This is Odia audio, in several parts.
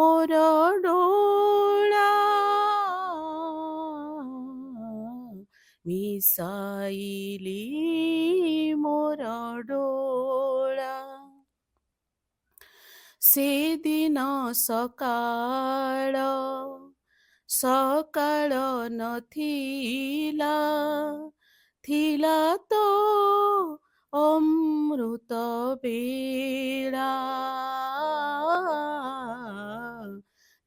मोर डोळा मिसाइली मोर डोळा सेदिन सकाळ सकाळ नथिला थिला तो अमृत बेळा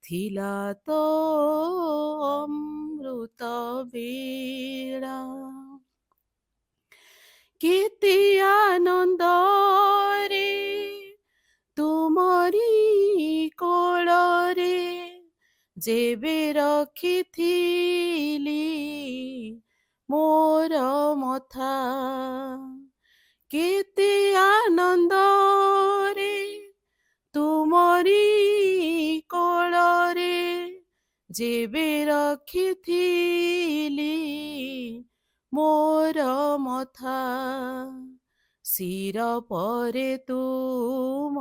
थिला तो अमृत बेळा केते आनंद रे तुमरी कोଳରେ जेबे रखिथिली मोर मथा केते आनंद रे तुमरी कोଳରେ जेबे रखिथिली मोर मथा शिर परे तुम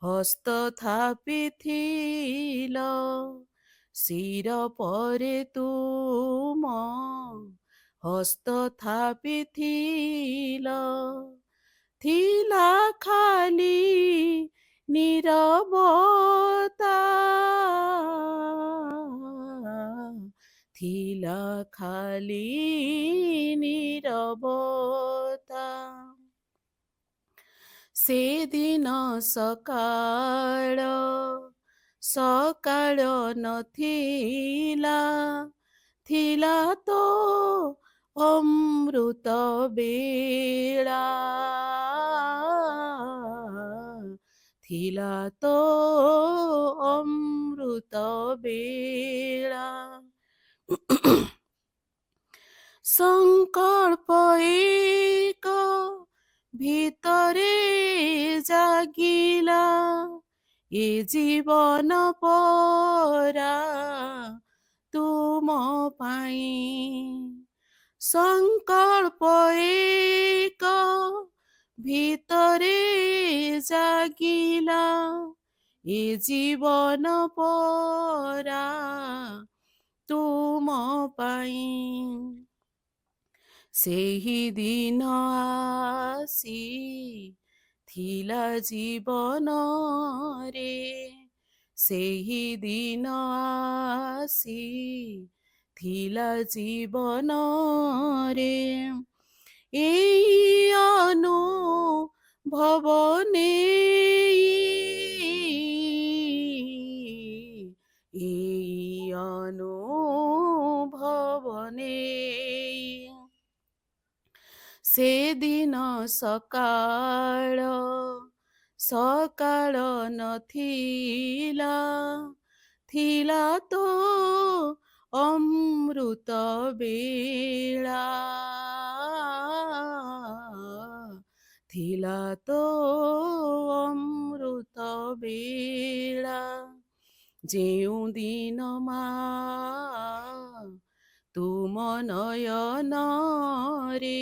हस्त थापिथिल शिर परे तुम हस्त थापिथिल थिला खाली नीरवता थिला खाली नीरवता सेदिन सकाळ सकाळ नथिला थिला तो अमृत बेळा थिला तो अमृत बेळा संकल्प एक ভিতরে জাগিলা এ জীবন পরা তুম পাই সংকল্প এক ভিতরে জাগিলা এ জীবন পরা তুম পাই ସେହି ଦିନ ଆସି ଥିଲା ଜୀବନରେ ସେହି ଦିନ ଆସି ଥିଲା ଜୀବନରେ ଏଇ ଅନୁଭବ ନେଇ ଏଇ ଅନୁଭବ ନେଇ ସେଦିନ ସକାଳ ସକାଳ ନଥିଲା ଥିଲା ତ ଅମୃତ ବେଳା ଥିଲା ତ ଅମୃତ ବେଳା ଯେଉଁ ଦିନ ମା ତୁମ ନୟନରେ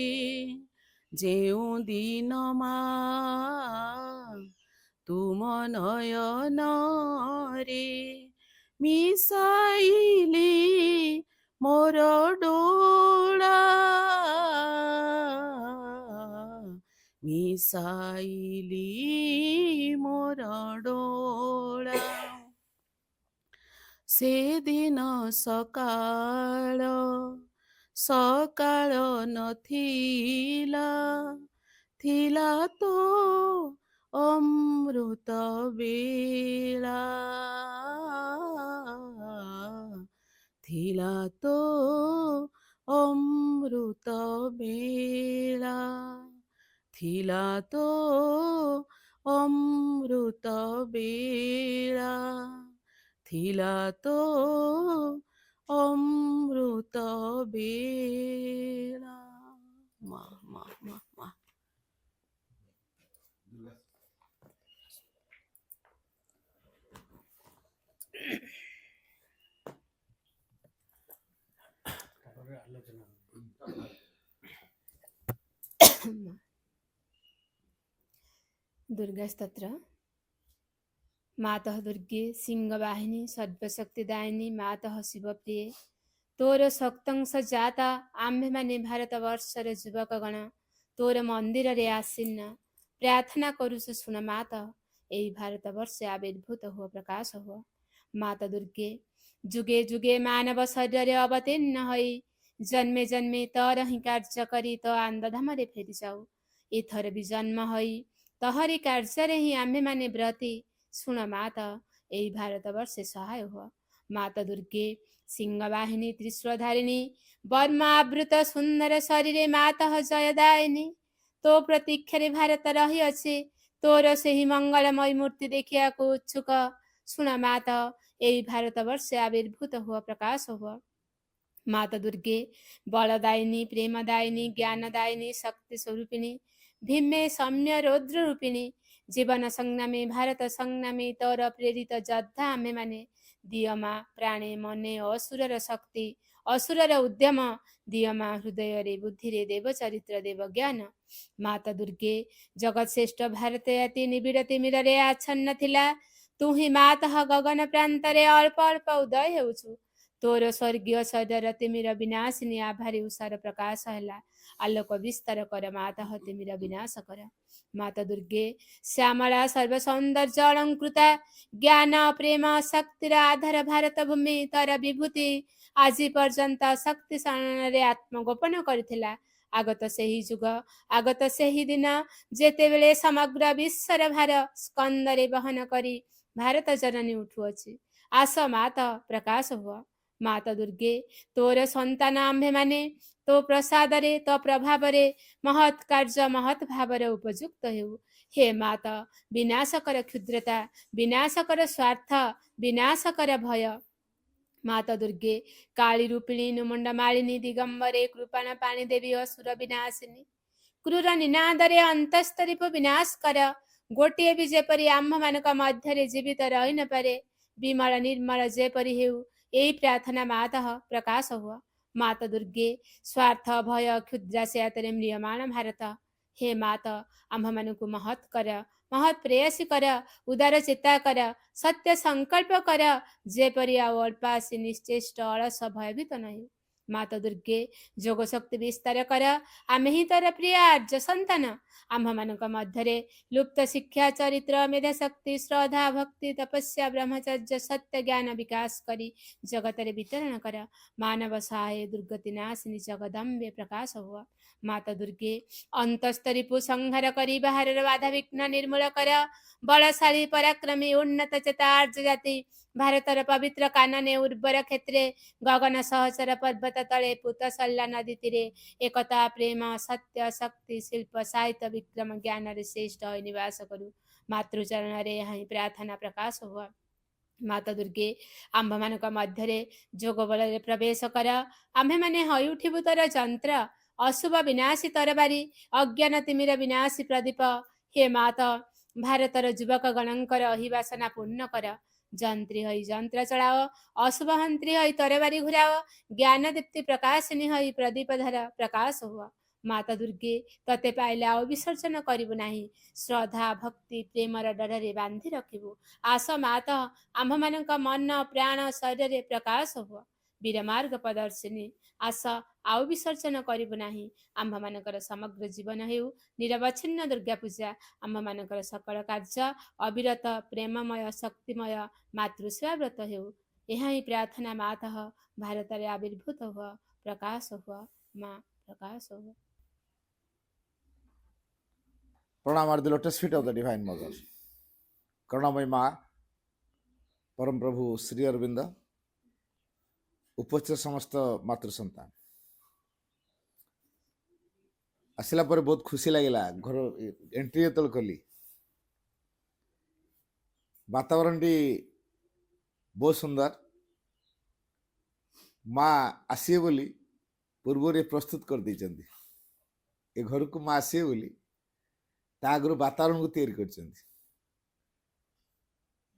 ଯେଉଁ ଦିନ ମା ତୁମ ନୟନରେ ମିଶାଇଲି ମୋର ଡୋଳା ମିଶାଇଲି ମୋର ଡୋଳା ସେଦିନ ସକାଳ ସକାଳ ନଥିଲା ଥିଲା ତ ଅମୃତ ବେଳା ଥିଲା ତ ଅମୃତ ବେଳା ଥିଲା ତ ଅମୃତ ବେଳା ଥିଲା ତ ଅମୃତ ବେଳା ମା ମା ମା ମା दुर्गा स्तोत्र मातः दुर्गे सिंहवाहिनी सर्वशक्तिदायिनी मातः शिवप्रिये तोर ଶକ୍ତଂଶ ଜାତା ଆମ୍ଭେମାନେ ଭାରତବର୍ଷର ଯୁବକଗଣ ତୋର ମନ୍ଦିରରେ ଆସିନ୍ନ ପ୍ରାର୍ଥନା କରୁଛୁ ଶୁଣ ମାତ ଏହି ଭାରତବର୍ଷେ ଆବିର୍ଭୂତ ହୁଅ ପ୍ରକାଶ ହୁଅ ମାତ ଦୁର୍ଗେ ଯୁଗେ ଯୁଗେ ମାନବ ଶରୀରରେ ଅବତୀର୍ଣ୍ଣ ହୋଇ ଜନ୍ମେ ଜନ୍ମେ ତୋର ହିଁ କାର୍ଯ୍ୟ କରି ତୋ ଆନ୍ଦଧାମରେ ଫେରି ଯାଉ ଏଥର ବି ଜନ୍ମ ହୋଇ ତହରି କାର୍ଯ୍ୟରେ ହିଁ ଆମ୍ଭେମାନେ ବ୍ରତୀ ଶୁଣ ମାତ ଏହି ଭାରତବର୍ଷେ ସହାୟ ହୁଅ ମାତ ଦୁର୍ଗେ ସିଂହବାହିନୀ ତ୍ରିଶୂଳଧାରିଣୀ ବର୍ମାବୃତ ସୁନ୍ଦର ଶରୀରେ ମାତଃ ଜୟଦାୟିନୀ ତୋ ପ୍ରତୀକ୍ଷାରେ ଭାରତ ରହିଅଛି ତୋର ସେହି ମଙ୍ଗଳମୟୀ ମୂର୍ତ୍ତି ଦେଖିବାକୁ ଉତ୍ସୁକ ଶୁଣ ମାତ ଏହି ଭାରତବର୍ଷେ ଆବିର୍ଭୂତ ହୁଅ ପ୍ରକାଶ ହୁଅ ମାତା ଦୁର୍ଗେ ବଳଦାୟିନୀ ପ୍ରେମଦାୟିନୀ ଜ୍ଞାନଦାୟିନୀ ଶକ୍ତି ସ୍ୱରୂପିଣୀ ଭୀମେ ସୌମ୍ୟ ରୌଦ୍ର ରୂପିଣୀ ଜୀବନ ସଂଗ୍ରାମୀ ଭାରତ ସଂଗ୍ରାମୀ ତୋର ପ୍ରେରିତ ଯୋଦ୍ଧା ଆମ୍ଭେମାନେ ଦିଅ ମା ପ୍ରାଣେ ମନେ ଅସୁରର ଶକ୍ତି ଅସୁରର ଉଦ୍ୟମ ଦିଅ ମା ହୃଦୟରେ ବୁଦ୍ଧିରେ ଦେବ ଚରିତ୍ର ଦେବ ଜ୍ଞାନ ମାତା ଦୁର୍ଗେ ଜଗତ ଶ୍ରେଷ୍ଠ ଭାରତ ଅତି ନିବିଡ଼ ତିମିରରେ ଆଚ୍ଛନ୍ନ ଥିଲା ତୁ ହିଁ ମାତଃ ଗଗନ ପ୍ରାନ୍ତରେ ଅଳ୍ପ ଅଳ୍ପ ଉଦୟ ହେଉଛୁ ତୋର ସ୍ୱର୍ଗୀୟ ଶରୀର ତିମିର ବିନାଶିନୀ ଆଭାରେ ଉଷାର ପ୍ରକାଶ ହେଲା ଆଲୋକ ବିସ୍ତାର କର ମାତଃ ତିମିର ବିନାଶ କର ମାତା ଦୁର୍ଗେ ଶ୍ୟାମଳା ସର୍ବ ସୌନ୍ଦର୍ଯ୍ୟ ଅଳଙ୍କୃତା ଜ୍ଞାନ ପ୍ରେମ ଶକ୍ତିର ଆଧାର ଭାରତ ଭୂମି ତୋର ବିଭୂତି ଆଜି ପର୍ଯ୍ୟନ୍ତ ଶକ୍ତି ଶରଣରେ ଆତ୍ମଗୋପନ କରିଥିଲା ଆଗତ ସେହି ଯୁଗ ଆଗତ ସେହି ଦିନ ଯେତେବେଳେ ସମଗ୍ର ବିଶ୍ୱର ଭାର ସ୍କନ୍ଦରେ ବହନ କରି ଭାରତ ଜନନୀ ଉଠୁଅଛି ଆସ ମାତ ପ୍ରକାଶ ହୁଅ ମାତା ଦୁର୍ଗେ ତୋର ସନ୍ତାନ ଆମ୍ଭେମାନେ ତୋ ପ୍ରସାଦରେ ତୋ ପ୍ରଭାବରେ ମହତ୍ କାର୍ଯ୍ୟ ମହତ୍ ଭାବରେ ଉପଯୁକ୍ତ ହେଉ ହେ ମାତ ବିନାଶକର କ୍ଷୁଦ୍ରତା ବିନାଶକର ସ୍ୱାର୍ଥ ବିନାଶକର ଭୟ ମାତା ଦୁର୍ଗେ କାଳୀ ରୂପିଣୀ ନୁମୁଣ୍ଡ ମାଳିନୀ ଦିଗମ୍ବରେ କୃପାଣ ପାଣି ଦେବୀ ଅସୁର ବିନାଶିନୀ କ୍ରୂର ନିନାଦରେ ଅନ୍ତସ୍ତରୀପ ବିନାଶ କର ଗୋଟିଏ ବି ଯେପରି ଆମ୍ଭମାନଙ୍କ ମଧ୍ୟରେ ଜୀବିତ ରହି ନପାରେ ବିମଳ ନିର୍ମଳ ଯେପରି ହେଉ ଏହି ପ୍ରାର୍ଥନା ମାତଃ ପ୍ରକାଶ ହୁଅ ମାତା ଦୁର୍ଗେ ସ୍ୱାର୍ଥ ଭୟ କ୍ଷୁଦ୍ରାଶୟାତରେ ମ୍ରିୟମାଣ ଭାରତ ହେ ମାତ ଆମ୍ଭମାନଙ୍କୁ ମହତ୍ କର ମହତ୍ ପ୍ରେୟସୀ କର ଉଦାର ଚେତା କର ସତ୍ୟ ସଂକଳ୍ପ କର ଯେପରି ଆଉ ଅଳ୍ପ ଆସି ନିଶ୍ଚେଷ୍ଟ ଅଳସ ଭୟଭୀତ ନାହିଁ ମାତା ଦୁର୍ଗେ ଯୋଗ ଶକ୍ତି ବିସ୍ତାର କର ଆମେ ହିଁ ତୋର ପ୍ରିୟ ଆର୍ଯ୍ୟ ସନ୍ତାନ ଆମ୍ଭମାନଙ୍କ ମଧ୍ୟରେ ଲୁପ୍ତ ଶିକ୍ଷା ଚରିତ୍ର ମେଧାଶକ୍ତି ଶ୍ରଦ୍ଧା ଭକ୍ତି ତପସ୍ୟା ବ୍ରହ୍ମଚର୍ଯ୍ୟ ସତ୍ୟ ଜ୍ଞାନ ବିକାଶ କରି ଜଗତରେ ବିତରଣ କର ମାନବ ସହାୟ ଦୁର୍ଗତି ନାଶିନୀ ଜଗଦମ୍ବେ ପ୍ରକାଶ ହୁଅ ମାତା ଦୁର୍ଗେ ଅନ୍ତସ୍ତରୀପୁ ସଂହାର କରି ବାହାରର ବାଧାବିଘ୍ନ ନିର୍ମୂଳ କର ବଳଶାଳୀ ପରାକ୍ରମୀ ଉନ୍ନତ ଚେତା ଆର୍ଯ୍ୟ ଜାତି ଭାରତର ପବିତ୍ର କାନନେ ଉର୍ବର କ୍ଷେତ୍ରେ ଗଗନ ସହଚର ପର୍ବତ ତଳେ ପୁତସଲ୍ଲା ନଦୀ ତୀରେ একতা প্রেম সত্য শক্তি শিল্প সাহিত্য বিক্রମ ଜ୍ଞାନରେ ଶ୍ରେଷ୍ଠ ହୋଇ ନିବାସ କରୁ ମାତୃଚରଣରେ ଏହା ହିଁ ପ୍ରାର୍ଥନା ପ୍ରକାଶ ହୁଅ ମାତା ଦୁର୍ଗେ ଆମ୍ଭମାନଙ୍କ ମଧ୍ୟରେ ଯୋଗ ବଳରେ ପ୍ରବେଶ କର ଆମ୍ଭେମାନେ ହୋଇଉଠିବୁ ତୋର ଯନ୍ତ୍ର ଅଶୁଭ ବିନାଶୀ ତରବାରୀ ଅଜ୍ଞାନ ତିମିର ବିନାଶୀ ପ୍ରଦୀପ ହେ ମାତ ଭାରତର ଯୁବକ ଗଣଙ୍କର ଅହିବାସନା ପୂର୍ଣ୍ଣ କର ଯନ୍ତ୍ରୀ ହୋଇ ଯନ୍ତ୍ର ଚଳାଅ ଅଶୁଭ ହନ୍ତ୍ରୀ ହୋଇ ତରବାରୀ ଘୁରାଅ ଜ୍ଞାନ ଦୀପ୍ତି ପ୍ରକାଶିନୀ ହୋଇ ପ୍ରଦୀପ ଧର ପ୍ରକାଶ ହୁଅ ମାତା ଦୁର୍ଗେ ତତେ ପାଇଲେ ଆଉ ବିସର୍ଜନ କରିବୁ ନାହିଁ ଶ୍ରଦ୍ଧା ଭକ୍ତି ପ୍ରେମର ଡରରେ ବାନ୍ଧି ରଖିବୁ ଆସ ମାତ ଆମ୍ଭମାନଙ୍କ ମନ ପ୍ରାଣ ଶରୀରରେ ପ୍ରକାଶ ହୁଅ ବୀରମାର୍ଗ ପ୍ରଦର୍ଶିନୀ ଆସ ଆଉ ବିସର୍ଜନ କରିବୁ ନାହିଁ ଆମ୍ଭମାନଙ୍କର ସମଗ୍ର ଜୀବନ ହେଉ ନିରବଚ୍ଛିନ୍ନ ଦୁର୍ଗା ପୂଜା ଆମ୍ଭମାନଙ୍କର ସକଳ କାର୍ଯ୍ୟ ଅବିରତ ପ୍ରେମମୟ ଶକ୍ତିମୟ ମାତୃସେବା ବ୍ରତ ହେଉ ଏହା ହିଁ ପ୍ରାର୍ଥନା ମାତଃ ଭାରତରେ ଆବିର୍ଭୂତ ହୁଅ ପ୍ରକାଶ ହୁଅ ମା ପ୍ରକାଶ ହୁଅ Pranam are the lotus feet of the Divine Mother. Karunamai Ma, Param Prabhu Sri Aurobindo, ଉପସ୍ଥିତ ସମସ୍ତ ମାତୃ ସନ୍ତାନ ଆସିଲା ପରେ ବହୁତ ଖୁସି ଲାଗିଲା ଘର ଏଣ୍ଟ୍ରି ଯେତେବେଳେ କଲି ବାତାବରଣଟି ବହୁତ ସୁନ୍ଦର ମା ଆସିବେ ବୋଲି ପୂର୍ବରୁ ପ୍ରସ୍ତୁତ କରିଦେଇଛନ୍ତି ଏ ଘରକୁ ମା ଆସିବେ ବୋଲି ତା ଆଗରୁ ବାତାବରଣକୁ ତିଆରି କରିଛନ୍ତି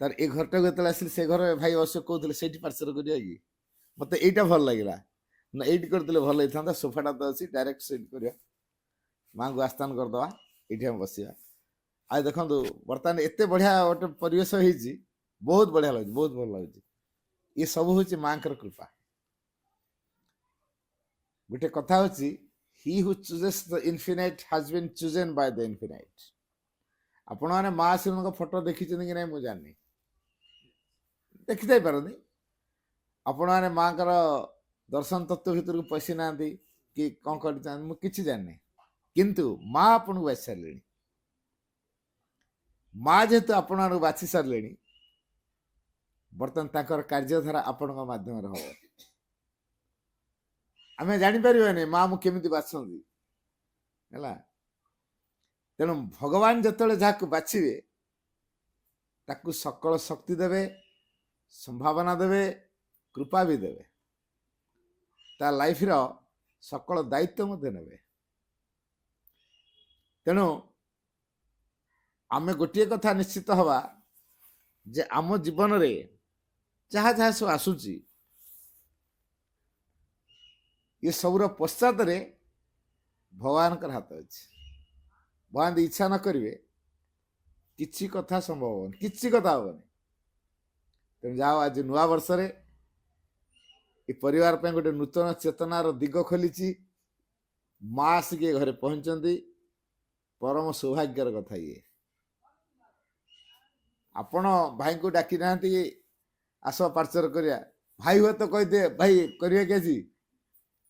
ତାର ଏ ଘରଟାକୁ ଯେତେବେଳେ ଆସିଲି ସେ ଘର ଭାଇ ଅବଶ୍ୟ କହୁଥିଲେ ସେଇଠି ପାର୍ସଲ କରିବା କି ମତେ ଏଇଟା ଭଲ ଲାଗିଲା ନା ଏଇଠି କରିଦେଲେ ଭଲ ହେଇଥାନ୍ତା ସୋଫାଟା ତ ଅଛି ଡାଇରେକ୍ଟ ସେଇଠି କରିବା ମାଙ୍କୁ ଆସ୍ଥାନ କରିଦେବା ଏଇଠି ଆମେ ବସିବା आज देखो बर्तमान एत बढ़िया गोटे परिवेश होती बहुत बढ़िया लगे बहुत भल लगे ये सब हूँ माँ कृपा गोटे कथा हूँ he who chooses the infinite has been chosen by the infinite आपण मैंने माँ शिव फोटो देखी कि नहीं मुझे जानी देखी जाई पारनी आपण मैंने माँ का दर्शन तत्व भर को पशि ना कि कौन कर मुझे जानी किंतु माँ आपन को बाछि सारे माँ जेहेतु आपण बाछि सारे बर्तमान ताकर कार्यधारा आपण माध्यम हम आम जापर माँ मु केमी बाछी है तेणु भगवान जिते जहाँ बाछिबे ताकू सकल शक्ति देवे संभावना देवे कृपा भी देवे ता लाइफ रो सकल दायित्व मध्य नेबे तेणु आम गोटे कथा निश्चित हवा जे आम जीवन रे जहाँ जहाँ सब आसूची ये सबूर पश्चात भगवान का हाथ अच्छे भगवान इच्छा न करेंगे किसी कथा संभव होनी किसी कथा हेनी तेणु जाओ आज नुआ वर्ष ये परिवार पे गोटे नूतन चेतनार दिग खोली माँ आसिक घरे पहुंचती परम सौभाग्यर कथा ये आपण भाई को डाकी ना आस पार्चर करिया भाई हुए तो कहदे भाई करिए के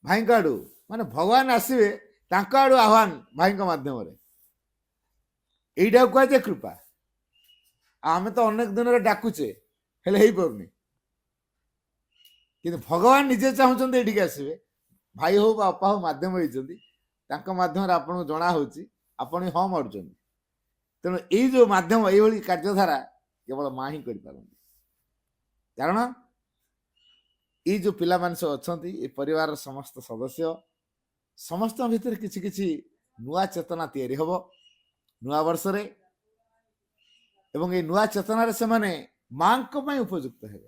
भाई आड़ू माने भगवान आसवे आड़ू आह्वान भाई मध्यम यहीटा कहुए कृपा आम तो अनेक दिन में डाकुचे हेल्ले हो पारनी कि भगवान निजे चाहते ये आसवे भाई हो बापा हो मध्यम होती माध्यम आपन जना होपण हाँ मार्च तेणु यही जो मध्यम ये कार्यधारा केवल माँ ही कर कारण ये जो पिला मान सब अच्छा ये परिवार समस्त सदस्य समस्त भितर किसी किसी नुआ चेतना तैयारी हम नुआ वर्ष रे एवं ये नुआ चेतन से माने माँ उपयुक्त हे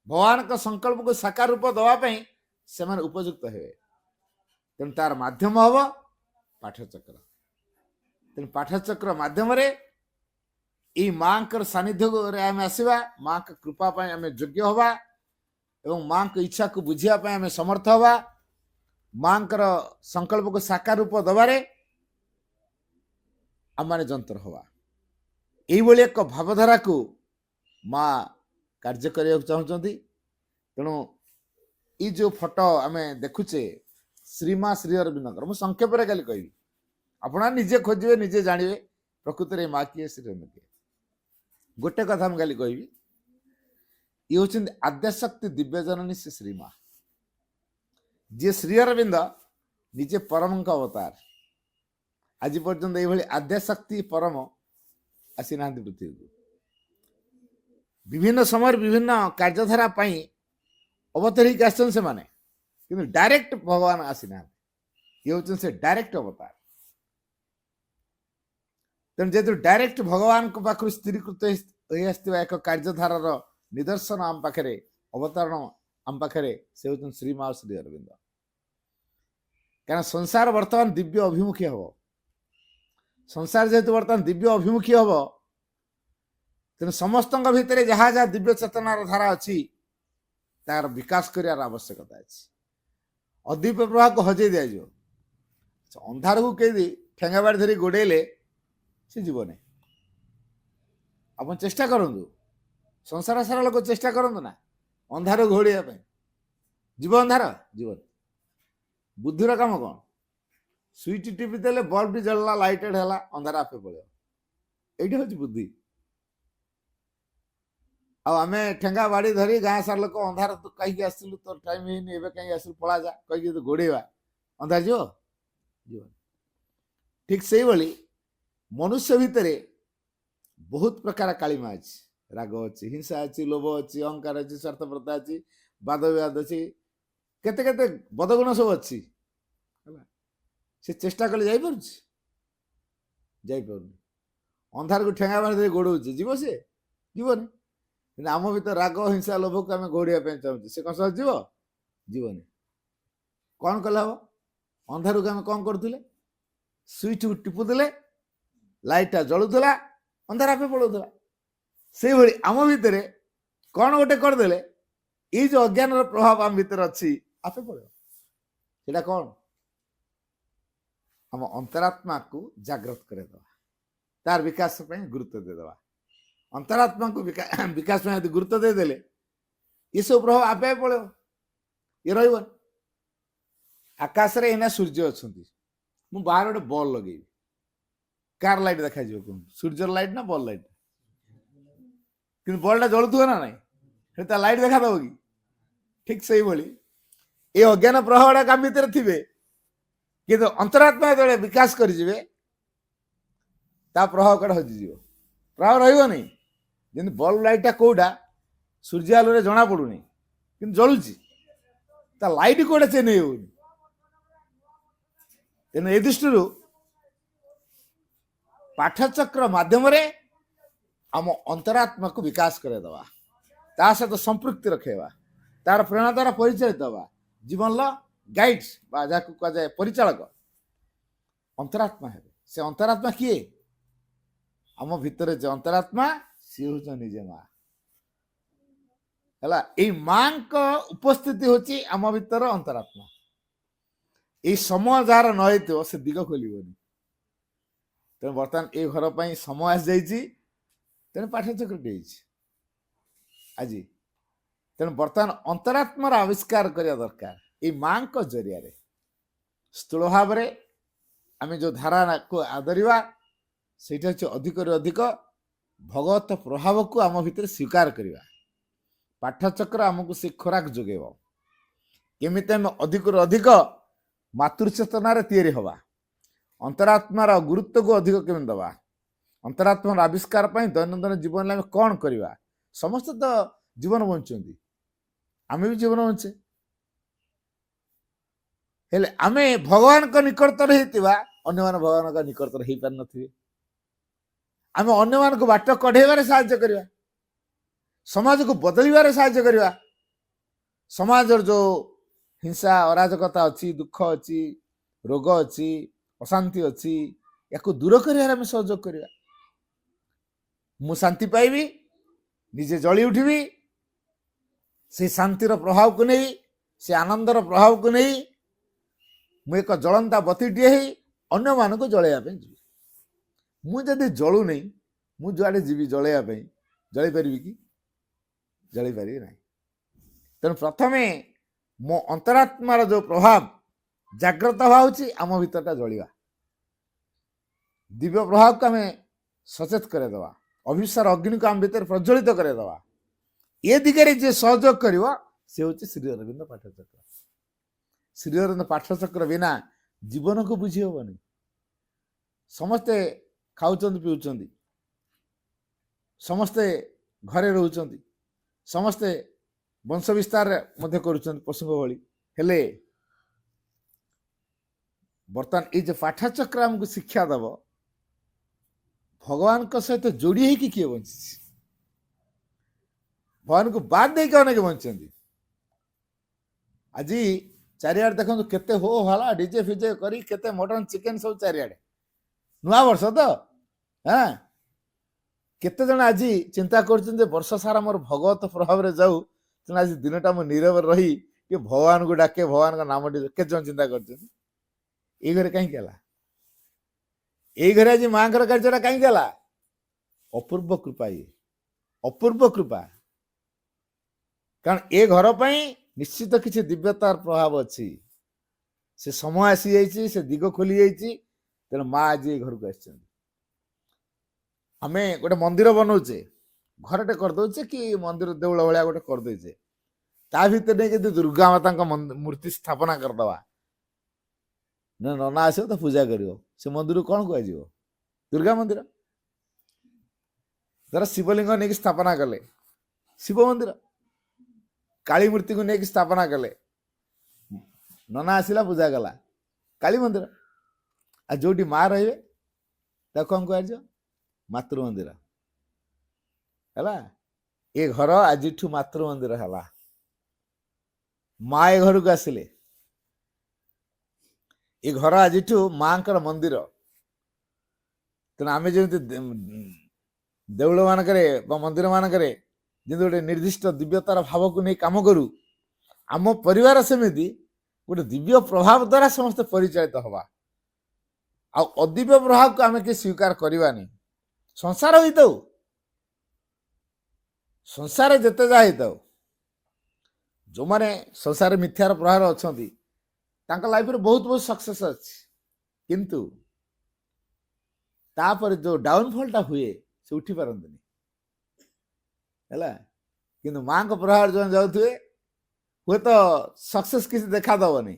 भगवान का संकल्प को साकार रूप दवाई से माने उपयुक्त हे तेणु तार माध्यम हम पाठचक्र तेणु पाठचक्र माध्यम ये माँ सानिध्य आम आसवा माँ का कृपा आम योग्य हवा एवं माँ की इच्छा को बुझापी आम समर्थ हवा माँ संकल्प को साकार रूप दबारे आम मैंने जंतर हवा यही एक भावधारा को माँ कार्य करने चाहते तेणु ये जो फोटो आम देखुचे श्रीमा श्री अरविंद मुझे संक्षेप खाली कहि आप निजे खोजे निजे जानवे प्रकृत में माँ किए श्री अरविंद किए गोटे कथा मुझे खाली कहि ये हूँ आद्यशक्ति दिव्य जननी से श्रीमा जी श्री अरविंद निजे परम का अवतार आज पर्यंत ये आद्यशक्ति परम आसी ना पृथ्वी को विभिन्न समय विभिन्न कार्यधारा अवतरिक आसन से माने कि डायरेक्ट भगवान आसी ना ये हूँ से डायरेक्ट अवतार तेणु जेहतु डायरेक्ट भगवान को पाखु स्थिरीकृत एक कार्यधारार निदर्शन आम पाखे अवतरण आम पाखे से हूँ श्रीमा श्री अरविंद क्या संसार बर्तमान दिव्य अभिमुखी हम संसार जेहेतु बर्तमान दिव्य अभिमुखी हम तेणु समस्त भितर जहाँ जहाँ दिव्य चेतनार धारा अच्छी तार विकास कर आवश्यकता अच्छी अद्वीप प्रवाह को हजे दिज्व अंधार को कही ठेंगा बाड़ी धरी गोड़ेले से जीवन आप चेष्टा करूँ संसार सारा लोग चेष्टा करूँ ना अंधार घोड़िया जीव अंधार जीवन बुद्धिर काम कौन स्विच टीपी देले बल्ब भी जलला लाइटेड है अंधार आपे पड़े ये हूँ बुद्धि आम ठेंगा बाड़ी धरी गाँ सार लोग अंधार तू कहीं आसलु तोर टाइम है कहीं आसलु पड़ा जा कहीं तो गोड़ेवा अंधार जीव जीवन ठीक से भाई मनुष्य भितर बहुत प्रकार कालीमा अच्छी राग अच्छी हिंसा अच्छी लोभ अच्छी अहंकार अच्छी स्वार्थपरता अच्छी वाद विवाद अच्छी केते केते बदगुण सब अच्छी से चेष्टा कले जापर अंधार को ठेंगा बाड़ी गोड़ जीव से जीवन आम भर राग हिंसा लोभ को आम घोड़िया चाहूँ से कौन सहज जीव जीवन कौन कले हम अंधार को आम कौन करुले स्विच टिपुले ଲାଇଟଟା ଜଳୁଥିଲା ଅନ୍ଧାର ଆପେ ପଳଉଥିଲା। ସେଇଭଳି ଆମ ଭିତରେ କ'ଣ ଗୋଟେ କରିଦେଲେ ଏଇ ଯୋଉ ଅଜ୍ଞାନର ପ୍ରଭାବ ଆମ ଭିତରେ ଅଛି ଆପେ ପଳେଇବ। ସେଇଟା କ'ଣ? ଆମ ଅନ୍ତରାତ୍ମାକୁ ଜାଗ୍ରତ କରିଦେବା, ତାର ବିକାଶ ପାଇଁ ଗୁରୁତ୍ୱ ଦେଇଦେବା। ଅନ୍ତରାତ୍ମାକୁ ବିକାଶ ପାଇଁ ଯଦି ଗୁରୁତ୍ୱ ଦେଇଦେଲେ ଏସବୁ ପ୍ରଭାବ ଆପେ ଆପେ ପଳେଇବ, ଇଏ ରହିବନି। ଆକାଶରେ ଏଇନା ସୂର୍ଯ୍ୟ ଅଛନ୍ତି, ମୁଁ ବାହାରେ ଗୋଟେ ବଲ୍ ଲଗେଇବି, କାର ଲାଇଟ୍ ଦେଖାଯିବ କୁହନ୍ତୁ? ସୂର୍ଯ୍ୟର ଲାଇଟ୍ ନା ବଲ୍ ଲାଇଟ୍? କିନ୍ତୁ ବଲ୍ଟା ଜଳୁଥିବ ନା ନାଇଁ, ସେଠି ତା ଲାଇଟ୍ ଦେଖାଦବ କି? ଠିକ ସେଇଭଳି ଏ ଅଜ୍ଞାନ ପ୍ରଭାବ ଗୁଡାକ ଆମ ଭିତରେ ଥିବେ, କିନ୍ତୁ ଅନ୍ତରାତ୍ମା ଯେତେବେଳେ ବିକାଶ କରିଯିବେ ତା ପ୍ରଭାବ କୁଆଡେ ହଜିଯିବ, ପ୍ରଭାବ ରହିବନି। ଯେମିତି ବଲ୍ବ ଲାଇଟ୍ଟା କୋଉଟା ସୂର୍ଯ୍ୟ ଆଲୋରେ ଜଣା ପଡୁନି କିନ୍ତୁ ଜଳୁଛି, ତା ଲାଇଟ୍ କୋଉଟା ସେ ନେଇ ହଉନି। ତେଣୁ ଏ ଦୃଷ୍ଟିରୁ ପାଠଚକ୍ର ମାଧ୍ୟମରେ ଆମ ଅନ୍ତରାତ୍ମାକୁ ବିକାଶ କରାଇଦେବା, ତା ସହିତ ସମ୍ପୃକ୍ତି ରଖେଇବା, ତାର ପ୍ରେରଣା ଦ୍ୱାରା ପରିଚାଳିତ ହେବା, ଜୀବନର ଗାଇଡ୍ ବା ଯାହାକୁ କୁହାଯାଏ ପରିଚାଳକ ଅନ୍ତରାତ୍ମା ହେବେ। ସେ ଅନ୍ତରାତ୍ମା କିଏ? ଆମ ଭିତରେ ଯେ ଅନ୍ତରାତ୍ମା ସିଏ ହଉଛି ନିଜେ ମା ହେଲା। ଏଇ ମାଙ୍କ ଉପସ୍ଥିତି ହଉଛି ଆମ ଭିତର ଅନ୍ତରାତ୍ମା। ଏଇ ସମୟ ଯାହାର ନ ହେଇଥିବ ସେ ଦିଗ ଖୋଲିବନି। ତେଣୁ ବର୍ତ୍ତମାନ ଏଇ ଘର ପାଇଁ ସମୟ ଆସିଯାଇଛି, ତେଣୁ ପାଠଚକ୍ରଟି ହେଇଛି ଆଜି। ତେଣୁ ବର୍ତ୍ତମାନ ଅନ୍ତରାତ୍ମାର ଆବିଷ୍କାର କରିବା ଦରକାର ଏଇ ମାଙ୍କ ଜରିଆରେ। ସ୍ଥୂଳ ଭାବରେ ଆମେ ଯୋଉ ଧାରାକୁ ଆଦରିବା ସେଇଟା ହଉଛି ଅଧିକରୁ ଅଧିକ ଭଗବତ ପ୍ରଭାବକୁ ଆମ ଭିତରେ ସ୍ୱୀକାର କରିବା। ପାଠଚକ୍ର ଆମକୁ ସେ ଖୋରାକ ଯୋଗେଇବ, କେମିତି ଆମେ ଅଧିକରୁ ଅଧିକ ମାତୃଚେତନାରେ ତିଆରି ହବା, ଅନ୍ତରାତ୍ମାର ଗୁରୁତ୍ୱକୁ ଅଧିକ କେମିତି ଦେବା, ଅନ୍ତରାତ୍ମାର ଆବିଷ୍କାର ପାଇଁ ଦୈନନ୍ଦିନ ଜୀବନରେ ଆମେ କ'ଣ କରିବା। ସମସ୍ତେ ତ ଜୀବନ ବଞ୍ଚୁଛନ୍ତି, ଆମେ ବି ଜୀବନ ବଞ୍ଚେ, ହେଲେ ଆମେ ଭଗବାନଙ୍କ ନିକଟତର ହେଇଥିବା, ଅନ୍ୟମାନେ ଭଗବାନଙ୍କ ନିକଟତର ହେଇପାରିନଥିବେ। ଆମେ ଅନ୍ୟମାନଙ୍କୁ ବାଟ କଢେଇବାରେ ସାହାଯ୍ୟ କରିବା, ସମାଜକୁ ବଦଳିବାରେ ସାହାଯ୍ୟ କରିବା। ସମାଜର ଯୋଉ ହିଂସା ଅରାଜକତା ଅଛି, ଦୁଃଖ ଅଛି, ରୋଗ ଅଛି, ଅଶାନ୍ତି ଅଛି, ୟାକୁ ଦୂର କରିବାରେ ଆମେ ସହଯୋଗ କରିବା। ମୁଁ ଶାନ୍ତି ପାଇବି, ନିଜେ ଜଳି ଉଠିବି, ସେ ଶାନ୍ତିର ପ୍ରଭାବକୁ ନେଇ, ସେ ଆନନ୍ଦର ପ୍ରଭାବକୁ ନେଇ ମୁଁ ଏକ ଜଳନ୍ତା ବତୀଟିଏ ହେଇ ଅନ୍ୟମାନଙ୍କୁ ଜଳେଇବା ପାଇଁ ଯିବି। ମୁଁ ଯଦି ଜଳୁନେଇ, ମୁଁ ଯୁଆଡ଼େ ଯିବି ଜଳେଇବା ପାଇଁ, ଜଳେଇ ପାରିବି କି? ଜଳେଇ ପାରିବି ନାହିଁ। ତେଣୁ ପ୍ରଥମେ ମୋ ଅନ୍ତରାତ୍ମାର ଯୋଉ ପ୍ରଭାବ ଜାଗ୍ରତ ହବା ହଉଛି ଆମ ଭିତରଟା ଜଳିବା, ଦିବ୍ୟ ପ୍ରଭାବକୁ ଆମେ ସଚେତ କରାଇଦେବା, ଅଭିସାର ଅଗ୍ନିକୁ ଆମ ଭିତରେ ପ୍ରଜ୍ୱଳିତ କରାଇଦେବା। ଏ ଦିଗରେ ଯିଏ ସହଯୋଗ କରିବ ସେ ହଉଛି ଶ୍ରୀ ଅରବିନ୍ଦ ପାଠଚକ୍ର। ଶ୍ରୀ ଅରବିନ୍ଦ ପାଠଚକ୍ର ବିନା ଜୀବନକୁ ବୁଝି ହବନି। ସମସ୍ତେ ଖାଉଛନ୍ତି ପିଉଛନ୍ତି, ସମସ୍ତେ ଘରେ ରହୁଛନ୍ତି, ସମସ୍ତେ ବଂଶ ବିସ୍ତାର ମଧ୍ୟ କରୁଛନ୍ତି ପଶୁଙ୍କ ଭଳି, ହେଲେ ବର୍ତ୍ତମାନ ଏଇ ଯେ ପାଠଚକ୍ର ଆମକୁ ଶିକ୍ଷା ଦେବ, ଭଗବାନଙ୍କ ସହିତ ଯୋଡ଼ି ହେଇକି କିଏ ବଞ୍ଚିଛି? ଭଗବାନଙ୍କୁ ବାଦ ଦେଇକି ଅନେକ ବଞ୍ଚିଛନ୍ତି। ଆଜି ଚାରିଆଡେ ଦେଖନ୍ତୁ କେତେ ହୋ ହଲା ଡିଜେ ଫିଜେ କରି କେତେ ମଟନ ଚିକେନ ସବୁ ଚାରିଆଡେ। ନୂଆ ବର୍ଷ ତ ହଁ, କେତେ ଜଣ ଆଜି ଚିନ୍ତା କରୁଛନ୍ତି ଯେ ବର୍ଷ ସାରା ମୋର ଭଗବତ ପ୍ରଭାବରେ ଯାଉ, ତେଣୁ ଆଜି ଦିନଟା ମୁଁ ନୀରବରେ ରହି ଟିକେ ଭଗବାନଙ୍କୁ ଡାକେ, ଭଗବାନଙ୍କ ନାମ ଟିକେ। କେତେ ଜଣ ଚିନ୍ତା କରୁଛନ୍ତି? ଏଇ ଘରେ କାହିଁକି ହେଲା? ଏଇ ଘରେ ଆଜି ମାଙ୍କର କାର୍ଯ୍ୟଟା କାହିଁକି ହେଲା? ଅପୂର୍ବ କୃପା, ଇଏ ଅପୂର୍ବ କୃପା। କାରଣ ଏ ଘର ପାଇଁ ନିଶ୍ଚିତ କିଛି ଦିବ୍ୟତାର ପ୍ରଭାବ ଅଛି। ସେ ସମୟ ଆସିଯାଇଛି, ସେ ଦିଗ ଖୋଲି ଯାଇଛି, ତେଣୁ ମା ଆଜି ଏ ଘରକୁ ଆସିଛନ୍ତି। ଆମେ ଗୋଟେ ମନ୍ଦିର ବନଉଛେ, ଘରଟେ କରିଦଉଛେ କି ମନ୍ଦିର ଦେଉଳ ଭଳିଆ ଗୋଟେ କରିଦେଇଛେ, ତା ଭିତରେ ନେଇ ଯଦି ଦୁର୍ଗା ମାତାଙ୍କ ମୂର୍ତ୍ତି ସ୍ଥାପନା କରିଦବା, ନନା ଆସିବ ତ ପୂଜା କରିବ, ସେ ମନ୍ଦିରକୁ କ'ଣ କୁହାଯିବ? ଦୁର୍ଗା ମନ୍ଦିର। ଧର ଶିବଲିଙ୍ଗ ନେଇକି ସ୍ଥାପନା କଲେ, ଶିବ ମନ୍ଦିର। କାଳୀ ମୂର୍ତ୍ତିକୁ ନେଇକି ସ୍ଥାପନା କଲେ, ନନା ଆସିଲା ପୂଜା କଲା, କାଳୀ ମନ୍ଦିର। ଆଉ ଯୋଉଠି ମା ରହିବେ ତାକୁ କ'ଣ କୁହାଯିବ? ମାତୃ ମନ୍ଦିର ହେଲା। ଏ ଘର ଆଜିଠୁ ମାତୃ ମନ୍ଦିର ହେଲା। ମା ଏ ଘରକୁ ଆସିଲେ, ଏ ଘର ଆଜିଠୁ ମାଙ୍କର ମନ୍ଦିର। ତେଣୁ ଆମେ ଯେମିତି ଦେଉଳ ମାନଙ୍କରେ ବା ମନ୍ଦିର ମାନଙ୍କରେ ଯେମିତି ଗୋଟେ ନିର୍ଦ୍ଦିଷ୍ଟ ଦିବ୍ୟତାର ଭାବକୁ ନେଇ କାମ କରୁ, ଆମ ପରିବାର ସେମିତି ଗୋଟେ ଦିବ୍ୟ ପ୍ରଭାବ ଦ୍ୱାରା ସମସ୍ତେ ପରିଚାଳିତ ହବା। ଆଉ ଅଦିବ୍ୟ ପ୍ରଭାବକୁ ଆମେ କିଏ ସ୍ୱୀକାର କରିବାନି। ସଂସାର ହେଇଥାଉ, ସଂସାରରେ ଯେତେ ଯାହା ହେଇଥାଉ, ଯେଉଁମାନେ ସଂସାରରେ ମିଥ୍ୟାର ପ୍ରଭାବ ଅଛନ୍ତି ତାଙ୍କ ଲାଇଫରେ ବହୁତ ବହୁତ ସକ୍ସେସ୍ ଅଛି, କିନ୍ତୁ ତାପରେ ଯୋଉ ଡାଉନଫଲଟା ହୁଏ ସେ ଉଠି ପାରନ୍ତିନି ହେଲା। କିନ୍ତୁ ମାଙ୍କ ପ୍ରଭାବରେ ଯେଉଁମାନେ ଯାଉଥିବେ ହୁଏତ ସକ୍ସେସ୍ କିଛି ଦେଖାଦବନି,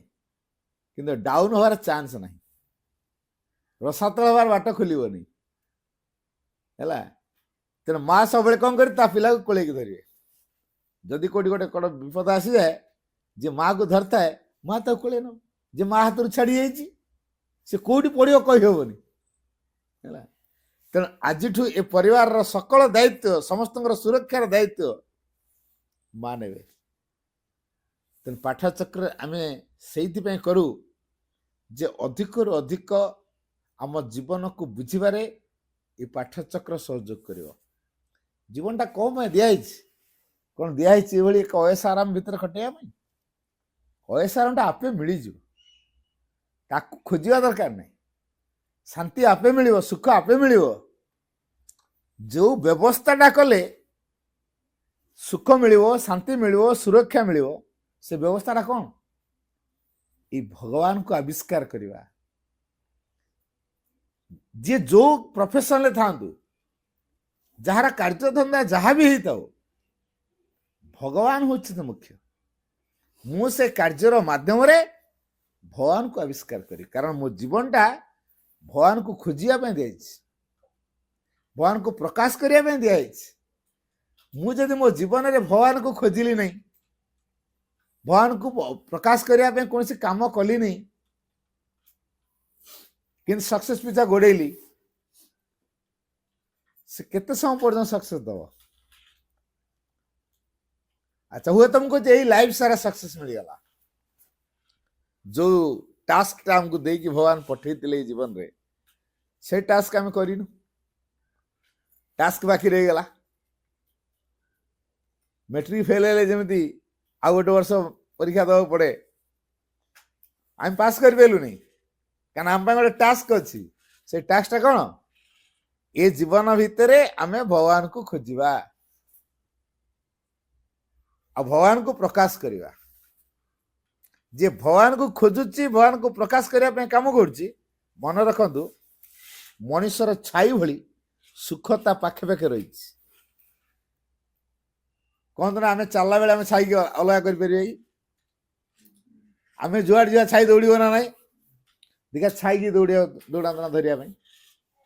କିନ୍ତୁ ଡାଉନ ହବାର ଚାନ୍ସ ନାହିଁ, ରସାତଳ ହବାର ବାଟ ଖୋଲିବନି ହେଲା। ତେଣୁ ମା ସବୁବେଳେ କ'ଣ କରି ତା ପିଲାକୁ କୋଳେଇକି ଧରିବେ। ଯଦି କୋଉଠି ଗୋଟେ କ'ଣ ବିପଦ ଆସିଯାଏ, ଯେ ମାଆକୁ ଧରିଥାଏ, ମା ତାକୁ କୋଳେଇ ନେବ। ଯେ ମା ହାତରୁ ଛାଡ଼ି ଯାଇଛି ସେ କୋଉଠି ପଡ଼ିବ କହିହେବନି ହେଲା। ତେଣୁ ଆଜିଠୁ ଏ ପରିବାରର ସକଳ ଦାୟିତ୍ୱ, ସମସ୍ତଙ୍କର ସୁରକ୍ଷାର ଦାୟିତ୍ୱ ମା ନେବେ। ତେଣୁ ପାଠଚକ୍ର ଆମେ ସେଇଥିପାଇଁ କରୁ ଯେ ଅଧିକରୁ ଅଧିକ ଆମ ଜୀବନକୁ ବୁଝିବାରେ ଏ ପାଠଚକ୍ର ସହଯୋଗ କରିବ। ଜୀବନଟା କ'ଣ ପାଇଁ ଦିଆହେଇଛି? କ'ଣ ଦିଆହେଇଛି ଏଭଳି ଏକ ଅୟସ ଆରାମ ଭିତରେ ଖଟେଇବା ପାଇଁ? ଅୟସ ଆରାମଟା ଆପେ ମିଳିଯିବ, ତାକୁ ଖୋଜିବା ଦରକାର ନାହିଁ। ଶାନ୍ତି ଆପେ ମିଳିବ, ସୁଖ ଆପେ ମିଳିବ। ଯେଉଁ ବ୍ୟବସ୍ଥାଟା କଲେ ସୁଖ ମିଳିବ, ଶାନ୍ତି ମିଳିବ, ସୁରକ୍ଷା ମିଳିବ, ସେ ବ୍ୟବସ୍ଥାଟା କ'ଣ? ଏଇ ଭଗବାନଙ୍କୁ ଆବିଷ୍କାର କରିବା। ଯିଏ ଯୋଉ ପ୍ରଫେସନରେ ଥାଆନ୍ତୁ, ଯାହାର କାର୍ଯ୍ୟଧନ୍ଦା ଯାହା ବି ହେଇଥାଉ, ଭଗବାନ ହଉଛନ୍ତି ମୁଖ୍ୟ। ମୁଁ ସେ କାର୍ଯ୍ୟର ମାଧ୍ୟମରେ ଭଗବାନଙ୍କୁ ଆବିଷ୍କାର କରି, କାରଣ ମୋ ଜୀବନଟା ଭଗବାନଙ୍କୁ ଖୋଜିବା ପାଇଁ ଦିଆଯାଇଛି, ଭଗବାନଙ୍କୁ ପ୍ରକାଶ କରିବା ପାଇଁ ଦିଆଯାଇଛି। ମୁଁ ଯଦି ମୋ ଜୀବନରେ ଭଗବାନଙ୍କୁ ଖୋଜିଲି ନାହିଁ, ଭଗବାନଙ୍କୁ ପ୍ରକାଶ କରିବା ପାଇଁ କୌଣସି କାମ କଲି ନାହିଁ, କିନ୍ତୁ ସକ୍ସେସ୍ ପିଛା ଗୋଡ଼େଇଲି, ସେ କେତେ ସମୟ ପର୍ଯ୍ୟନ୍ତ ସକ୍ସେସ୍ ଦବ? ଆଚ୍ଛା, ହୁଏତ ମୁଁ କହୁଛି ଏଇ ଲାଇଫ୍ ସାରା ସକ୍ସେସ୍ ମିଳିଗଲା। ଯୋଉ ଟାସ୍କଟା ଆମକୁ ଦେଇକି ଭଗବାନ ପଠେଇଥିଲେ ଏଇ ଜୀବନରେ, ସେ ଟାସ୍କ ଆମେ କରିନୁ, ଟାସ୍କ ବାକି ରହିଗଲା। ମେଟ୍ରିକ ଫେଲ୍ ହେଲେ ଯେମିତି ଆଉ ଗୋଟେ ବର୍ଷ ପରୀକ୍ଷା ଦେବାକୁ ପଡ଼େ, ଆମେ ପାସ୍ କରିପାରିଲୁନି, କାରଣ ଆମ ପାଇଁ ଗୋଟେ ଟାସ୍କ ଅଛି। ସେ ଟାସ୍କଟା କ'ଣ? ଏ ଜୀବନ ଭିତରେ ଆମେ ଭଗବାନଙ୍କୁ ଖୋଜିବା ଆଉ ଭଗବାନଙ୍କୁ ପ୍ରକାଶ କରିବା। ଯିଏ ଭଗବାନଙ୍କୁ ଖୋଜୁଛି, ଭଗବାନଙ୍କୁ ପ୍ରକାଶ କରିବା ପାଇଁ କାମ କରୁଛି, ମନେ ରଖନ୍ତୁ ମଣିଷର ଛାଇ ଭଳି ସୁଖ ତା ପାଖେ ପାଖେ ରହିଛି। କହନ୍ତୁ ନା, ଆମେ ଚାଲିଲା ବେଳେ ଆମେ ଛାଇକି ଅଲଗା କରିପାରିବା କି? ଆମେ ଯୁଆଡ଼େ ଯିବା ଛାଇ ଦୌଡ଼ିବ ନା ନାହିଁ? ଦେଖିବା ଛାଇକି ଦୌଡ଼ାନ୍ତ ନା ଧରିବା ପାଇଁ,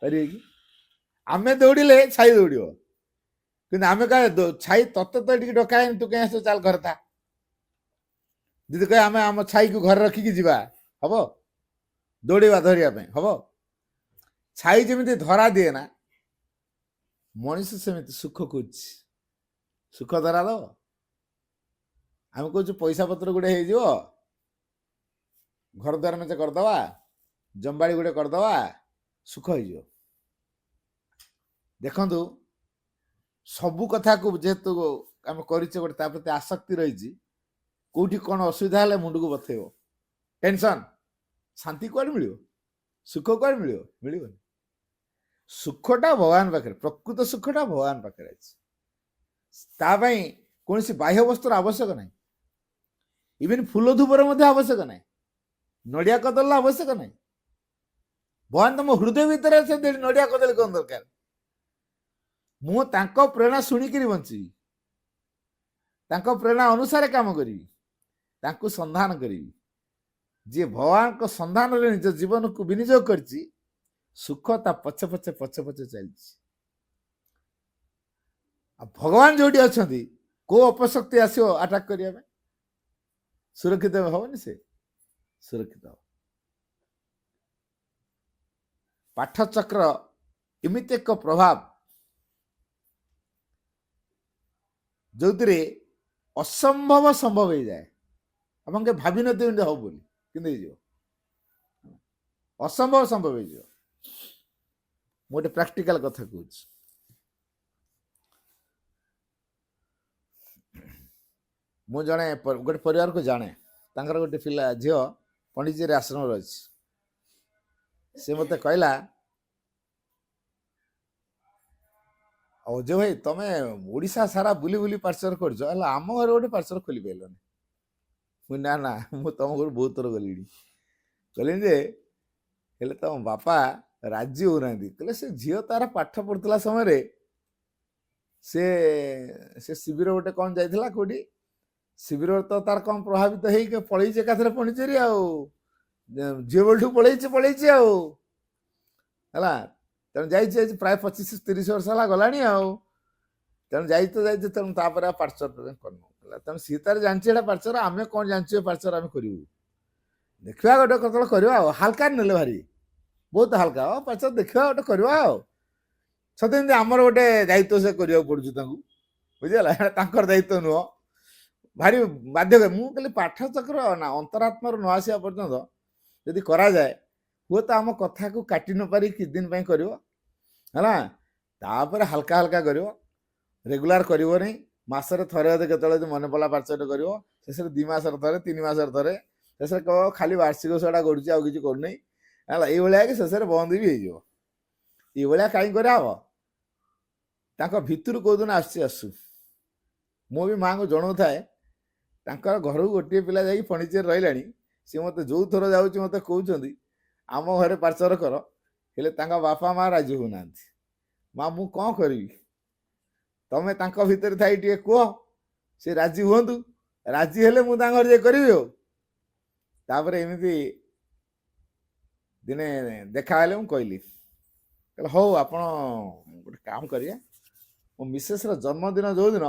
ପାରିବେ କି? ଆମେ ଦୌଡ଼ିଲେ ଛାଇ ଦୌଡ଼ିବ, କିନ୍ତୁ ଆମେ କାଳେ ଛାଇ ତତେ ତ ଟିକେ ଡକାଏନି, ତୁ କାହିଁ ଆସିଛୁ, ଚାଲ ଘରେ ଥା। ଯଦି କହେ ଆମେ ଆମ ଛାଇକୁ ଘରେ ରଖିକି ଯିବା, ହବ? ଦୌଡ଼ିବା ଧରିବା ପାଇଁ ହବ? ଛାଇ ଯେମିତି ଧରା ଦିଏ ନା, ମଣିଷ ସେମିତି ସୁଖ ଖୋଜୁଛି, ସୁଖ ଧରା ଦବ? ଆମେ କହୁଛୁ ପଇସା ପତ୍ର ଗୋଟେ ହେଇଯିବ, ଘର ଦ୍ୱାର ମେଞ୍ଚେ କରିଦବା, ଜମିବାଡ଼ି ଗୋଟେ କରିଦବା, ସୁଖ ହେଇଯିବ। ଦେଖନ୍ତୁ, ସବୁ କଥାକୁ ଯେହେତୁ ଆମେ କରିଛେ, ଗୋଟେ ତା ପ୍ରତି ଆସକ୍ତି ରହିଛି, କୋଉଠି କ'ଣ ଅସୁବିଧା ହେଲେ ମୁଣ୍ଡକୁ ବଥେଇବ, ଟେନସନ୍। ଶାନ୍ତି କୁଆଡ଼େ ମିଳିବ? ସୁଖ କୁଆଡ଼େ ମିଳିବ? ମିଳିବନି। ସୁଖଟା ଭଗବାନ ପାଖରେ, ପ୍ରକୃତ ସୁଖଟା ଭଗବାନ ପାଖରେ ଅଛି। ତା ପାଇଁ କୌଣସି ବାହ୍ୟ ବସ୍ତୁର ଆବଶ୍ୟକ ନାହିଁ, ଇଭେନ୍ ଫୁଲ ଧୂପର ମଧ୍ୟ ଆବଶ୍ୟକ ନାହିଁ, ନଡ଼ିଆ କଦଳୀର ଆବଶ୍ୟକ ନାହିଁ। ଭଗବାନ ତମ ହୃଦୟ ଭିତରେ ଅଛନ୍ତି, ନଡ଼ିଆ କଦଳୀ କ'ଣ ଦରକାର? ମୁଁ ତାଙ୍କ ପ୍ରେରଣା ଶୁଣିକିରି ବଞ୍ଚିବି, ତାଙ୍କ ପ୍ରେରଣା ଅନୁସାରେ କାମ କରିବି, ତାଙ୍କୁ ସନ୍ଧାନ କରିବି। ଯିଏ ଭଗବାନଙ୍କ ସନ୍ଧାନରେ ନିଜ ଜୀବନକୁ ବିନିଯୋଗ କରିଛି, ସୁଖ ତା ପଛେ ପଛେ ପଛେ ପଛେ ଚାଲିଛି। ଆଉ ଭଗବାନ ଯୋଉଠି ଅଛନ୍ତି, କୋଉ ଅପଶକ୍ତି ଆସିବ ଆଟାକ୍ କରିବା ପାଇଁ? ସୁରକ୍ଷିତ ହବନି, ସେ ସୁରକ୍ଷିତ ହବ। ପାଠଚକ୍ର ଏମିତି ଏକ ପ୍ରଭାବ ଯୋଉଥିରେ ଅସମ୍ଭବ ସମ୍ଭବ ହେଇଯାଏ। ଆପଣ କେବେ ଭାବିନଥିବେ ଏମିତି ହବ ବୋଲି, କିନ୍ତୁ ହେଇଯିବ। ଅସମ୍ଭବ ସମ୍ଭବ ହେଇଯିବ। गोटे प्राक्टिकल कथा कहूँ मु जड़े गोटे परिवार को जाने तांकर गोटे पिला झील पंडितजी आश्रम अच्छी से मत कहला अजय भाई तमे ओडिशा सारा बुली बुली पार्चर कर आम घर गोटे पार्चर खोली पाइल ना ना मु तुम घर बहुत थर गली कहली जे हेले तुम बापा राजी होना कहले से झील तार पाठ पढ़ुला समय से शिविर गोटे कौन जाइला कौटी शिविर तो तार कौन प्रभावित हो पलैचे एकाथरे पंडिचेरी झील बेलू पलैचे है तेणु जा प्राय 25-30 वर्ष है गला तेणु जाई तेणु पार्चर करना तेणु सी तार जानी पार्चर आम कौन जानी पार्चर आम करूँ देखा गोटे कत करवा हाल्का ने भारी बहुत हाल्का पार्चर देखा गोटे करवा सतमी आमर गोटे दायित्व से करने पड़ू बुझेगा दायित्व नुह भारी बाध्य मुझे पाठचक्र ना अंतरात्म न आसा पर्यटन यदि करा जाए हुए तो आम कथा को काटि न पारी कि दिन कर हाल्का हाल्का कर रेगुलार कर मसरे थरे अधे के मन पड़ा पार्चर कर शेष 2 मासर थे 3 मासर थे शेष कह खाली वार्षिक सेटा करुच्ची आउ कि करनी है ये कि शेष बंद भी हो कहीं कराब भितर कौदिन आसू मु भी माँ को जनाऊ थाए घर को गोटे पिला जा पंडिचेरी रही सी मत जो थर जाऊँगी मत कहते आम घरे पार्चर कर हेले बापा माँ राजी होना माँ मु कौन करी तमें भितर थी टे कह सी राजी हूँ राजी हेले मुझे जे करी तापर एमती दिने देखा हेले कहली हौ आप गोटे काम करिए मो मिसेस जन्मदिन जो दिन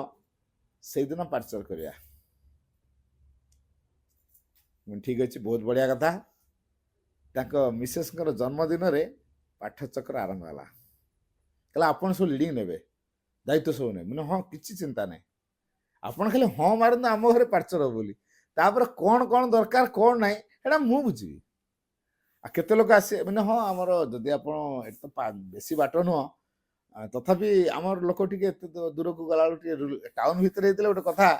से दिन पार्चर करिया ठीक अच्छे बहुत बढ़िया कथा मिसेस जन्मदिन में पाठचक्र आरंभ है कहला आपन सब लीडिंग ने दायित्व सब ने मैंने हाँ किसी चिंता नहीं आपन खाली हाँ मारत आम घर पार्चर हो बोली तापर कौन कौन दरकार कौन ना है मु बुझी आ केते लोक आसे मैंने हाँ आमर जदि आप तो बेसी बाट नुह तथापि आमर लोक टे दूर को गला टाउन भितर होते गोटे कथा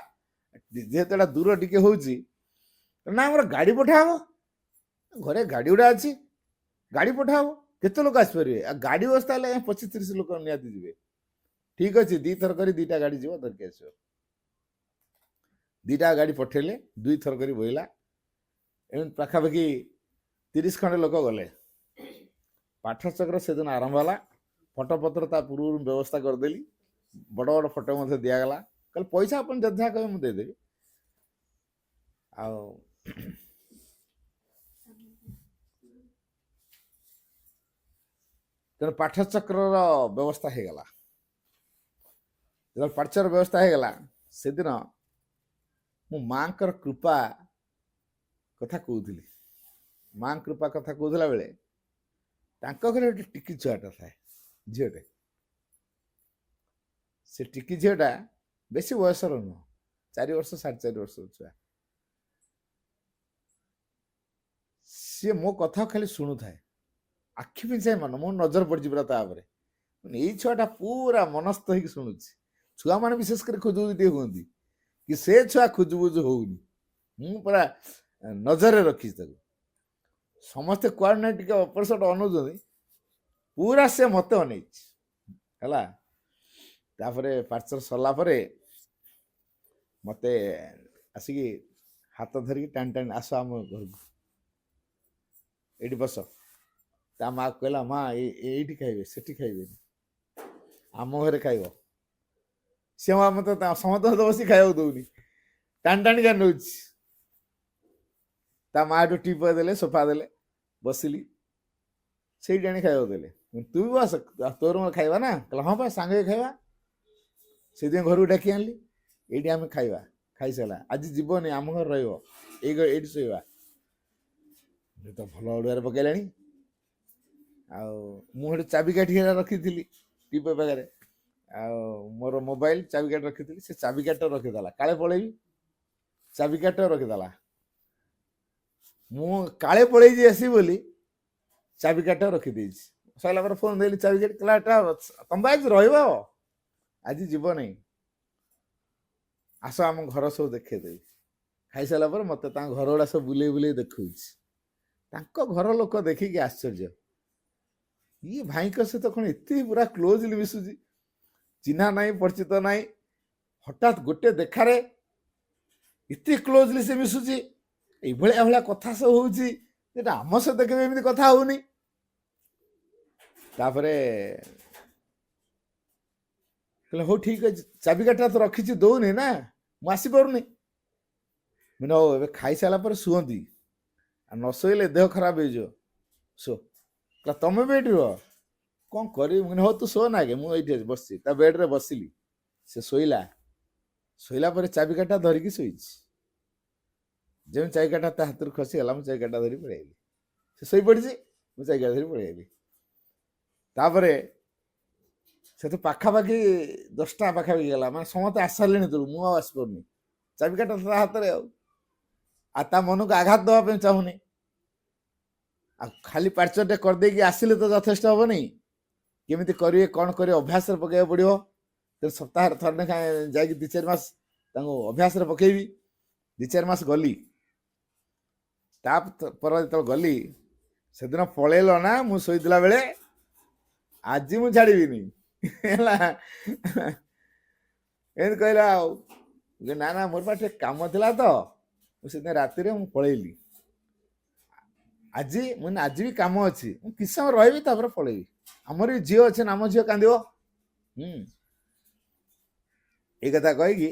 जेहेतु दूर टी हूँ ना आम गाड़ी पठाब घरे गाड़ी गुड़ा अच्छी गाड़ी पठाब केते लोक आसपारे गाड़ी व्यवस्था 25-30 लोक निहाती जी ठीक अच्छे 2 थर कर 2टा गाड़ी जीव धरके आस 2टा गाड़ी पठेले 2 थर कर बोला एम पाखापाखि 30 खंडे लोक गले पाठचक्र से दिन आरंभ है फटोपत्र पूर्व व्यवस्था करदेली बड़ बड़ फटो दिगला कल पैसा अपन जहाँ कहे मुझे देदेवी तेणु पाठचक्र व्यवस्था हो गला जो पार्चर व्यवस्था हो गला से दिन मु माँ कृपा कथा कहूली माँ कृपा कथा कहला बेले घर गोटे टिकी छुआटा था झीटे से टिकी झीटा बेसी बयसर नुह 4 वर्ष 4.5 वर्ष छुआ सी मो कथा खाली शुणु थाए आखि पिछाए मन मो नजर पड़ पूरा यही छुआटा पूरा मनस्थ हो शुणुची छुआ मैंने विशेष कर खोजुटी हूँ कि से छुआ खोजुबुज होनी मु पूरा नजर रखी समस्ते कुआड़े टे अपरसट अनौज पूरा से मत अन पार्चर सरला मत आसिक हाथ धरिकी टाणी टाणी आस आम घर को ये बस ता माँ कहला माँ ये खाइबे सेठी खाइबे आम घरे खाइब सी मत समस्त बस खाइबा दौनी टाणी टाणी का नौ ता माँ एटू टीप देले सोफा देले बसिली से आनी खाइबा देले तू भी बस तोर मोर खाइबा ना कहला हाँ पा सांगे खाइबा से घर को डाकी आनली ये आम खाइबा खाई सारा आज जीवनी आम घर रही शोवा तो भल ओडिया पकईला मुझे चाबिकाठी रखी थी टीप पाखे मोर मोबाइल चाबिकाठ रखी थी से चाबिकाठ रखीदेला काले पलैबी चाबिकाठ रखीदेला मु काले पलैजी आसी बोली चाबिकाठ रखीदे ସରିଲା ପରେ ଫୋନ୍ ଦେଲି ଚାବିକାଠି କହିଲା ଏଟା ତମେ ଆଜି ରହିବ ଆଜି ଯିବ ନାହିଁ ଆସ ଆମ ଘର ସବୁ ଦେଖେଇଦେବି। ଖାଇସାରିଲା ପରେ ମୋତେ ତାଙ୍କ ଘର ଗୁଡ଼ା ସବୁ ବୁଲେଇ ବୁଲେଇ ଦେଖଉଛି। ତାଙ୍କ ଘର ଲୋକ ଦେଖିକି ଆଶ୍ଚର୍ଯ୍ୟ, ଇଏ ଭାଇଙ୍କ ସହିତ କ'ଣ ଏତେ ପୁରା କ୍ଲୋଜଲି ମିଶୁଛି, ଚିହ୍ନା ନାହିଁ ପରିଚିତ ନାହିଁ, ହଠାତ୍ ଗୋଟେ ଦେଖାରେ ଏତେ କ୍ଲୋଜଲି ସେ ମିଶୁଛି, ଏଇଭଳିଆ ଭଳିଆ କଥା ସବୁ ହଉଛି, ଯେଟା ଆମ ସହିତ କେବେ ଏମିତି କଥା ହଉନି। ତାପରେ କହିଲେ ହଉ ଠିକ ଅଛି, ଚାବିକାଠିଟା ତ ରଖିଛି ଦଉନି ନା, ମୁଁ ଆସିପାରୁନି। ମାନେ ହଉ ଏବେ ଖାଇସାରିଲା ପରେ ଶୁଅନ୍ତି, ଆଉ ନ ଶୋଇଲେ ଦେହ ଖରାପ ହେଇଯିବ, ଶୋ। କହିଲା ତମେ ବି ଏଇଠି ରୁହ, କ'ଣ କରିବି? ମୁଁ ହଉ ତୁ ଶୋ ନା ଆଗେ, ମୁଁ ଏଇଠି ବସିଛି। ତା ବେଡରେ ବସିଲି, ସେ ଶୋଇଲା। ଶୋଇଲା ପରେ ଚାବିକାଠିଟା ଧରିକି ଶୋଇଛି। ଯେମିତି ଚାବିକାଠିଟା ତା ହାତରୁ ଖସିଗଲା, ମୁଁ ଚାବିକାଠିଟା ଧରି ପଳେଇଲି। ସେ ଶୋଇପଡ଼ିଛି, ମୁଁ ଚାବିକାଠି ଧରି ପଳେଇଲି। ତାପରେ ସେଠୁ ପାଖାପାଖି 10ଟା ପାଖାପାଖି ଗଲା, ମାନେ ସମସ୍ତେ ଆସିସାରିଲେଣି ତୁ, ମୁଁ ଆଉ ଆସିପାରୁନି, ଚାବିକାଠିଟା ତା ହାତରେ ଆଉ ତା ମନକୁ ଆଘାତ ଦେବା ପାଇଁ ଚାହୁଁନି। ଆଉ ଖାଲି ପାର୍ଚରଟେ କରିଦେଇକି ଆସିଲେ ତ ଯଥେଷ୍ଟ ହବନି, କେମିତି କରିବେ କ'ଣ କରିବେ ଅଭ୍ୟାସରେ ପକେଇବାକୁ ପଡ଼ିବ। ତେଣୁ ସପ୍ତାହରେ ଥରେ ଲେଖା ଯାଇକି 2-4 ମାସ ତାଙ୍କୁ ଅଭ୍ୟାସରେ ପକେଇବି। 2-4 ମାସ ଗଲି, ତାପରେ ଯେତେବେଳେ ଗଲି ସେଦିନ ପଳେଇଲ ନା, ମୁଁ ଶୋଇଥିଲା ବେଳେ ଆଜି ମୁଁ ଛାଡ଼ିବିନି ହେଲା ଏମିତି କହିଲା। ଆଉ ନା ନା ମୋର ପା ଟିକେ କାମ ଥିଲା ତ, ମୁଁ ସେଦିନ ରାତିରେ ମୁଁ ପଳେଇଲି। ଆଜି ମୁଁ ଆଜି ବି କାମ ଅଛି, ମୁଁ କିଛି ସମୟ ରହିବି ତାପରେ ପଳେଇବି, ଆମର ବି ଝିଅ ଅଛି ନା, ଆମ ଝିଅ କାନ୍ଦିବ। ଏଇ କଥା କହିକି